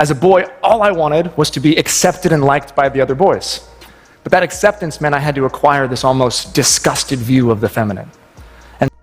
As a boy, all I wanted was to be accepted and liked by the other boys. But that acceptance meant I had to acquire this almost disgusted view of the feminine.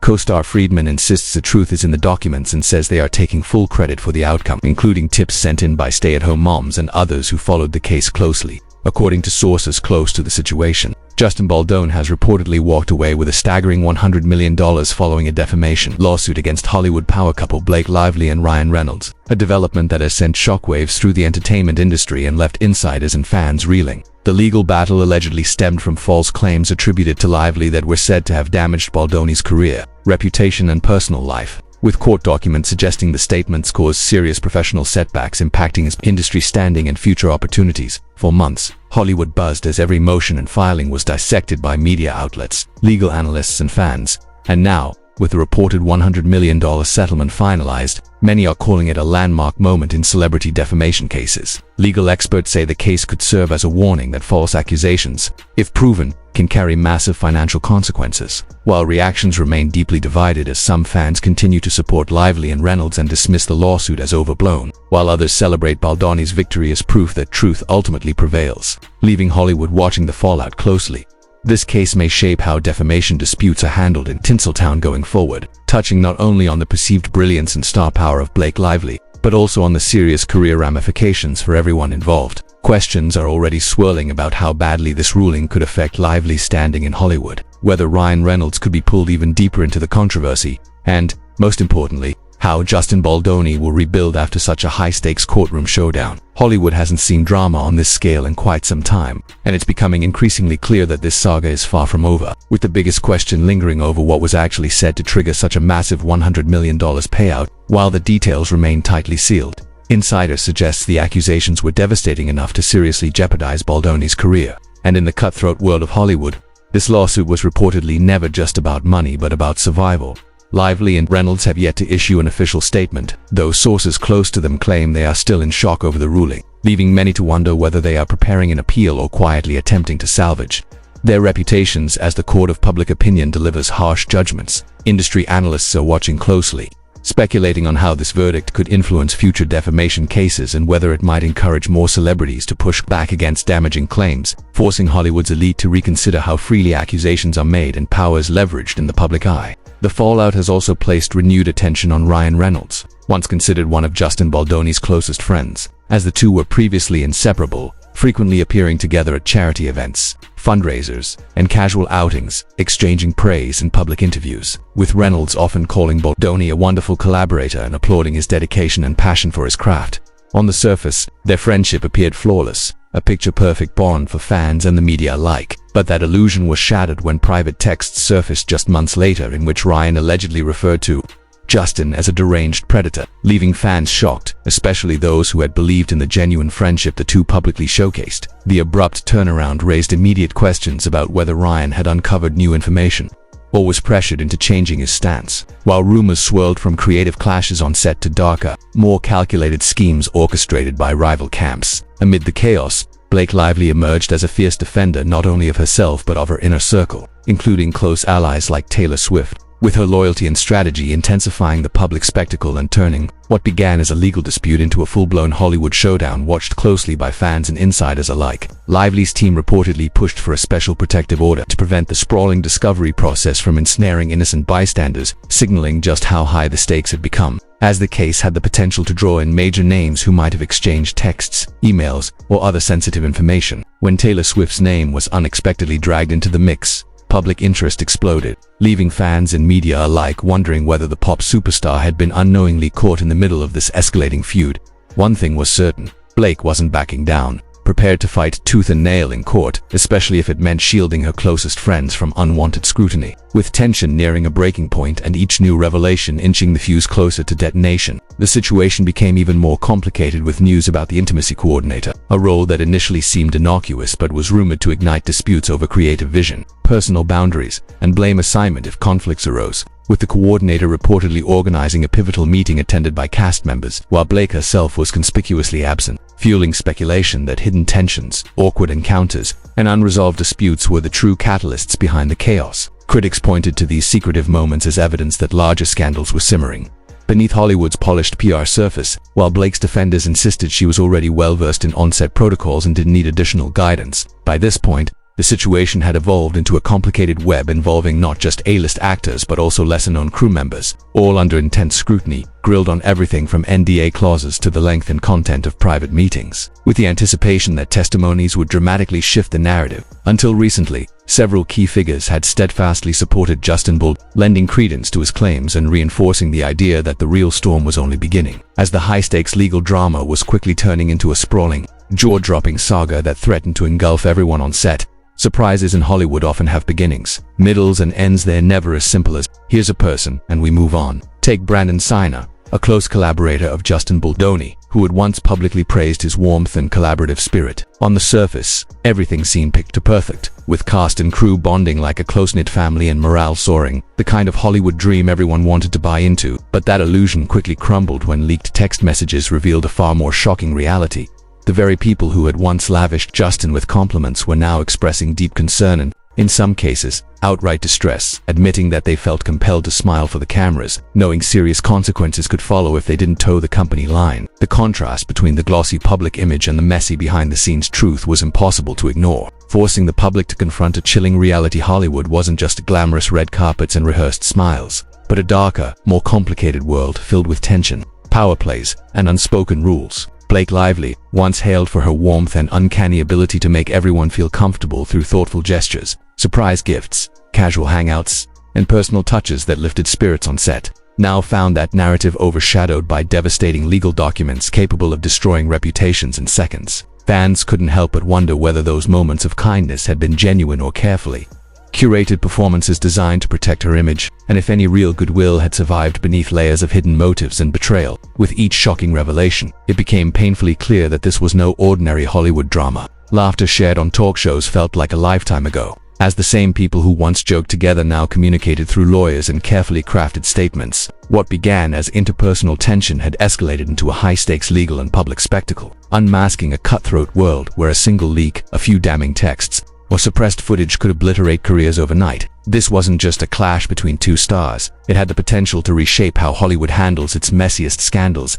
Co-star Friedman insists the truth is in the documents and says they are taking full credit for the outcome, including tips sent in by stay-at-home moms and others who followed the case closely. According to sources close to the situation, Justin Baldoni has reportedly walked away with a staggering $100 million following a defamation lawsuit against Hollywood power couple Blake Lively and Ryan Reynolds, a development that has sent shockwaves through the entertainment industry and left insiders and fans reeling. The legal battle allegedly stemmed from false claims attributed to Lively that were said to have damaged Baldoni's career, reputation, and personal life, with court documents suggesting the statements caused serious professional setbacks impacting his industry standing and future opportunities. For months, Hollywood buzzed as every motion and filing was dissected by media outlets, legal analysts, and fans. And now, with the reported $100 million settlement finalized, many are calling it a landmark moment in celebrity defamation cases. Legal experts say the case could serve as a warning that false accusations, if proven, can carry massive financial consequences. While reactions remain deeply divided as some fans continue to support Lively and Reynolds and dismiss the lawsuit as overblown, while others celebrate Baldoni's victory as proof that truth ultimately prevails, leaving Hollywood watching the fallout closely. This case may shape how defamation disputes are handled in Tinseltown going forward, touching not only on the perceived brilliance and star power of Blake Lively, but also on the serious career ramifications for everyone involved. Questions are already swirling about how badly this ruling could affect Lively's standing in Hollywood, whether Ryan Reynolds could be pulled even deeper into the controversy, and, most importantly, how Justin Baldoni will rebuild after such a high-stakes courtroom showdown. Hollywood hasn't seen drama on this scale in quite some time, and it's becoming increasingly clear that this saga is far from over, with the biggest question lingering over what was actually said to trigger such a massive $100 million payout, while the details remain tightly sealed. Insider suggests the accusations were devastating enough to seriously jeopardize Baldoni's career, and in the cutthroat world of Hollywood, this lawsuit was reportedly never just about money but about survival. Lively and Reynolds have yet to issue an official statement, though sources close to them claim they are still in shock over the ruling, leaving many to wonder whether they are preparing an appeal or quietly attempting to salvage their reputations as the court of public opinion delivers harsh judgments. Industry analysts are watching closely, speculating on how this verdict could influence future defamation cases and whether it might encourage more celebrities to push back against damaging claims, forcing Hollywood's elite to reconsider how freely accusations are made and power is leveraged in the public eye. The fallout has also placed renewed attention on Ryan Reynolds, once considered one of Justin Baldoni's closest friends, as the two were previously inseparable, frequently appearing together at charity events, fundraisers, and casual outings, exchanging praise in public interviews, with Reynolds often calling Baldoni a wonderful collaborator and applauding his dedication and passion for his craft. On the surface, their friendship appeared flawless, a picture-perfect bond for fans and the media alike. But that illusion was shattered when private texts surfaced just months later in which Ryan allegedly referred to Justin as a deranged predator, leaving fans shocked, especially those who had believed in the genuine friendship the two publicly showcased. The abrupt turnaround raised immediate questions about whether Ryan had uncovered new information or was pressured into changing his stance, while rumors swirled from creative clashes on set to darker, more calculated schemes orchestrated by rival camps. Amid the chaos, Blake Lively emerged as a fierce defender not only of herself but of her inner circle, including close allies like Taylor Swift, with her loyalty and strategy intensifying the public spectacle and turning what began as a legal dispute into a full-blown Hollywood showdown watched closely by fans and insiders alike. Lively's team reportedly pushed for a special protective order to prevent the sprawling discovery process from ensnaring innocent bystanders, signaling just how high the stakes had become, as the case had the potential to draw in major names who might have exchanged texts, emails, or other sensitive information. When Taylor Swift's name was unexpectedly dragged into the mix, public interest exploded, leaving fans and media alike wondering whether the pop superstar had been unknowingly caught in the middle of this escalating feud. One thing was certain: Blake wasn't backing down, prepared to fight tooth and nail in court, especially if it meant shielding her closest friends from unwanted scrutiny. With tension nearing a breaking point and each new revelation inching the fuse closer to detonation, the situation became even more complicated with news about the intimacy coordinator, a role that initially seemed innocuous but was rumored to ignite disputes over creative vision, personal boundaries, and blame assignment if conflicts arose, with the coordinator reportedly organizing a pivotal meeting attended by cast members, while Blake herself was conspicuously absent, fueling speculation that hidden tensions, awkward encounters, and unresolved disputes were the true catalysts behind the chaos. Critics pointed to these secretive moments as evidence that larger scandals were simmering. beneath Hollywood's polished PR surface, while Blake's defenders insisted she was already well-versed in on-set protocols and didn't need additional guidance. By this point, the situation had evolved into a complicated web involving not just A-list actors but also lesser-known crew members, all under intense scrutiny, grilled on everything from NDA clauses to the length and content of private meetings, with the anticipation that testimonies would dramatically shift the narrative. Until recently, several key figures had steadfastly supported Justin Baldoni, lending credence to his claims and reinforcing the idea that the real storm was only beginning, as the high-stakes legal drama was quickly turning into a sprawling, jaw-dropping saga that threatened to engulf everyone on set. Surprises in Hollywood often have beginnings, middles and ends. They're never as simple as, here's a person and we move on. Take Brandon Siner, a close collaborator of Justin Baldoni, who had once publicly praised his warmth and collaborative spirit. On the surface, everything seemed picture perfect, with cast and crew bonding like a close-knit family and morale soaring, the kind of Hollywood dream everyone wanted to buy into. But that illusion quickly crumbled when leaked text messages revealed a far more shocking reality. The very people who had once lavished Justin with compliments were now expressing deep concern and, in some cases, outright distress, admitting that they felt compelled to smile for the cameras, knowing serious consequences could follow if they didn't toe the company line. The contrast between the glossy public image and the messy behind-the-scenes truth was impossible to ignore, forcing the public to confront a chilling reality. Hollywood wasn't just glamorous red carpets and rehearsed smiles, but a darker, more complicated world filled with tension, power plays, and unspoken rules. Blake Lively, once hailed for her warmth and uncanny ability to make everyone feel comfortable through thoughtful gestures, surprise gifts, casual hangouts, and personal touches that lifted spirits on set, now found that narrative overshadowed by devastating legal documents capable of destroying reputations in seconds. Fans couldn't help but wonder whether those moments of kindness had been genuine or carefully curated performances designed to protect her image, and if any real goodwill had survived beneath layers of hidden motives and betrayal. With each shocking revelation, it became painfully clear that this was no ordinary Hollywood drama. Laughter shared on talk shows felt like a lifetime ago, as the same people who once joked together now communicated through lawyers and carefully crafted statements. What began as interpersonal tension had escalated into a high-stakes legal and public spectacle, unmasking a cutthroat world where a single leak, a few damning texts, or suppressed footage could obliterate careers overnight. This wasn't just a clash between two stars. It had the potential to reshape how Hollywood handles its messiest scandals.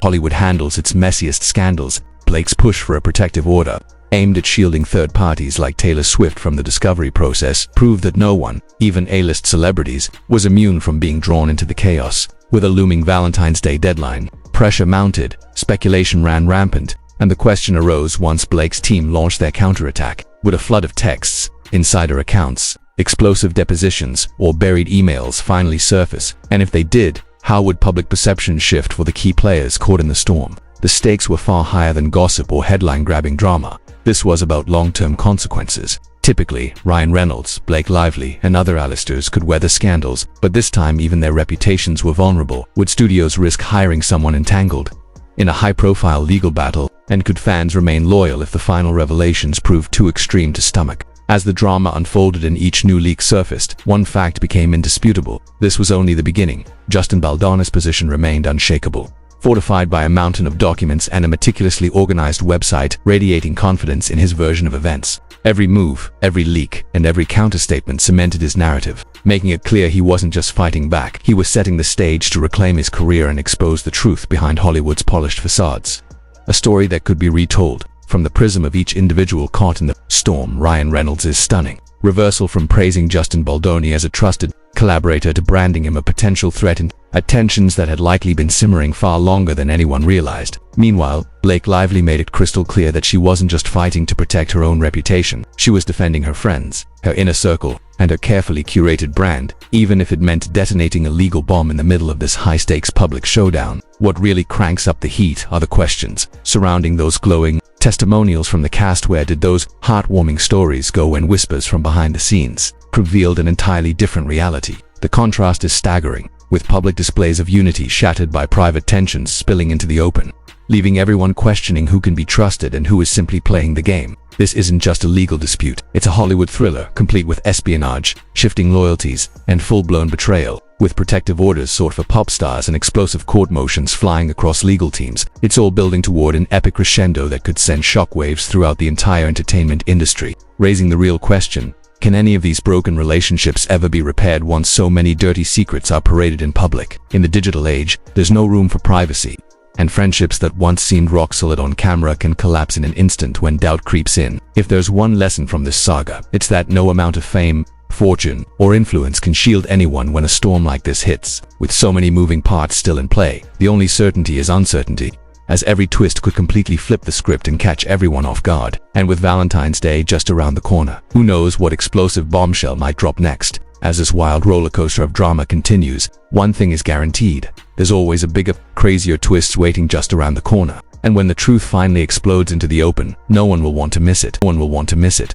Blake's push for a protective order, aimed at shielding third parties like Taylor Swift from the discovery process, proved that no one, even A-list celebrities, was immune from being drawn into the chaos. With a looming Valentine's Day deadline, pressure mounted, speculation ran rampant, and the question arose once Blake's team launched their counterattack. Would a flood of texts, insider accounts, explosive depositions, or buried emails finally surface? And if they did, how would public perception shift for the key players caught in the storm? The stakes were far higher than gossip or headline-grabbing drama. This was about long-term consequences. Typically, Ryan Reynolds, Blake Lively, and other A-listers could weather scandals, but this time even their reputations were vulnerable. Would studios risk hiring someone entangled in a high-profile legal battle, and could fans remain loyal if the final revelations proved too extreme to stomach? As the drama unfolded and each new leak surfaced, one fact became indisputable. This was only the beginning. Justin Baldoni's position remained unshakable, fortified by a mountain of documents and a meticulously organized website radiating confidence in his version of events. Every move, every leak, and every counterstatement cemented his narrative, making it clear he wasn't just fighting back. He was setting the stage to reclaim his career and expose the truth behind Hollywood's polished facades. A story that could be retold from the prism of each individual caught in the storm. Ryan Reynolds' stunning reversal from praising Justin Baldoni as a trusted collaborator to branding him a potential threat, and tensions that had likely been simmering far longer than anyone realized. Meanwhile, Blake Lively made it crystal clear that she wasn't just fighting to protect her own reputation. She was defending her friends, her inner circle, and her carefully curated brand, even if it meant detonating a legal bomb in the middle of this high-stakes public showdown. What really cranks up the heat are the questions surrounding those glowing testimonials from the cast. Where did those heartwarming stories go when whispers from behind the scenes revealed an entirely different reality? The contrast is staggering, with public displays of unity shattered by private tensions spilling into the open, leaving everyone questioning who can be trusted and who is simply playing the game. This isn't just a legal dispute, it's a Hollywood thriller complete with espionage, shifting loyalties, and full-blown betrayal. With protective orders sought for pop stars and explosive court motions flying across legal teams, it's all building toward an epic crescendo that could send shockwaves throughout the entire entertainment industry. Raising the real question, Can any of these broken relationships ever be repaired once so many dirty secrets are paraded in public? In the digital age, there's no room for privacy, and friendships that once seemed rock solid on camera can collapse in an instant when doubt creeps in. If there's one lesson from this saga, it's that no amount of fame, fortune, or influence can shield anyone when a storm like this hits. With so many moving parts still in play, the only certainty is uncertainty, as every twist could completely flip the script and catch everyone off guard. And with Valentine's Day just around the corner, who knows what explosive bombshell might drop next? As this wild rollercoaster of drama continues, one thing is guaranteed: there's always a bigger, crazier twist waiting just around the corner. And when the truth finally explodes into the open, no one will want to miss it. No one will want to miss it.